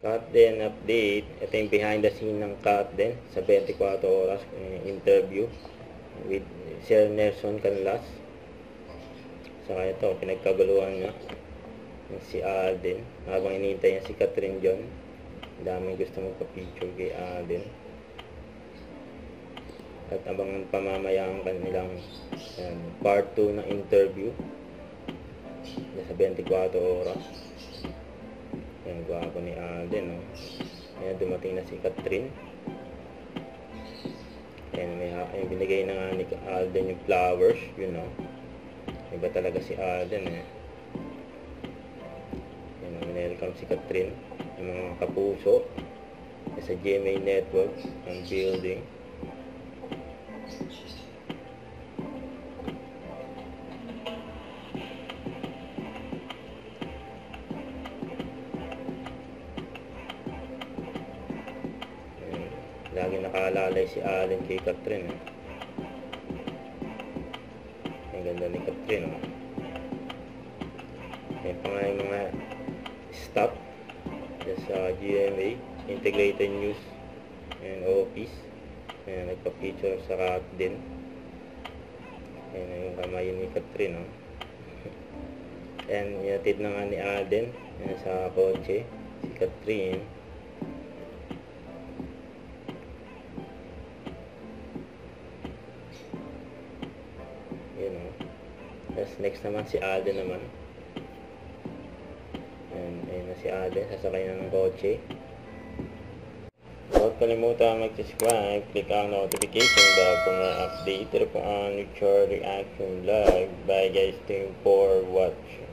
Cut din update. Ito yung behind the scene ng cut din sa 24 oras interview with Sir Nelson Canlas. Saka ito, pinagkaguluhan niya si Alden habang inintay niya si Catherine John. Daming gusto magpa-picture kay Alden. At abangan pa mamaya ang kanilang part 2 ng interview sa 24 oras. Yan, gwapo ni Alden, no? Ayan, dumating na si Catherine. Ayan, may binigay na nga ni Alden yung flowers, you know. Iba talaga si Alden, eh. Ayan, welcome si Catherine. Yung mga kapuso sa GMA Network, ang building. Lagi nakalalay si Allen kay Catherine. Ang ganda ni Catherine. May pa nga yung mga staff sa GMA, Integrated News and Office. Ayan, nagpa-picture sa cut din. Ayan yung kamay ni Catherine. Ayan, inatid na nga ni Alden. Ayan, sa kotse si Catherine. Tapos next naman si Alden naman. Ayun na si Alden, sasakay na ng kotse. Huwag kalimutan mag-subscribe, click ang notification bell for more update po on your reaction live. Bye guys, thank you for watching.